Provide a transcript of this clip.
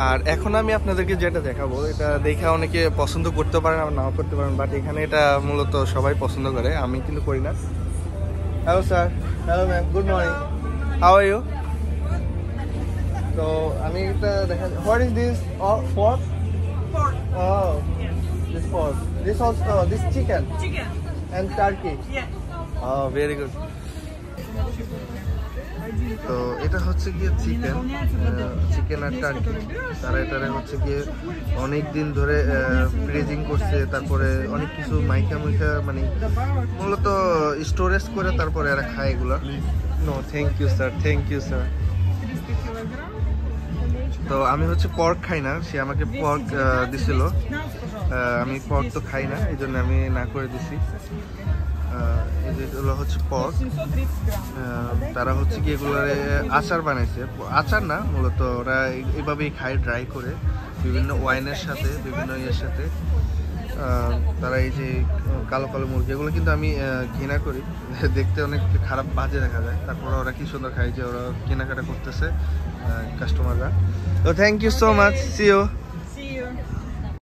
আর এখন আমি আপনাদেরকে যেটা দেখাবো, এটা দেখে অনেকে পছন্দ করতে পারেন আবার নাও করতে পারেন, বাট এখানে এটা মূলত সবাই পছন্দ করে, আমি কিন্তু করি না। Hello sir, hello ma'am, good morning, how are you? তো আমি এটা দেখা, what is this for? Oh, this pork. This also this chicken. Chicken. And turkey. Yeah. Oh, very good. তো এটা হচ্ছে গিয়ে চিকেন আর টার্কি। তারা এটারে হচ্ছে গিয়ে অনেক দিন ধরে ফ্রিজিং করছে, তারপরে অনেক কিছু মাইকা মানে মূলত স্টোরেজ করে তারপরে এরা খায় এগুলো। No thank you sir, thank you sir. তো আমি হচ্ছে পর্ক খাই না, সে আমাকে পর্ক দিছিল, আমি পর্ক তো খাই না, এই জন্য আমি না করে দিছি। এগুলো হচ্ছে পর্ক, তারা হচ্ছে কি এগুলোর আচার বানাইছে, আচার না মূলত ওরা এইভাবেই খায় ড্রাই করে বিভিন্ন ওয়াইনের সাথে, বিভিন্ন ইয়ের সাথে। তারা এই যে কালো কালো মুরগি, এগুলো কিন্তু আমি ঘৃণা করি, দেখতে অনেক খারাপ বাজে দেখা যায়, তারপরে ওরা কি সুন্দর খায় যে ওরা কেনাকাটা করতেছে কাস্টমাররা। তো thank you so much, see you.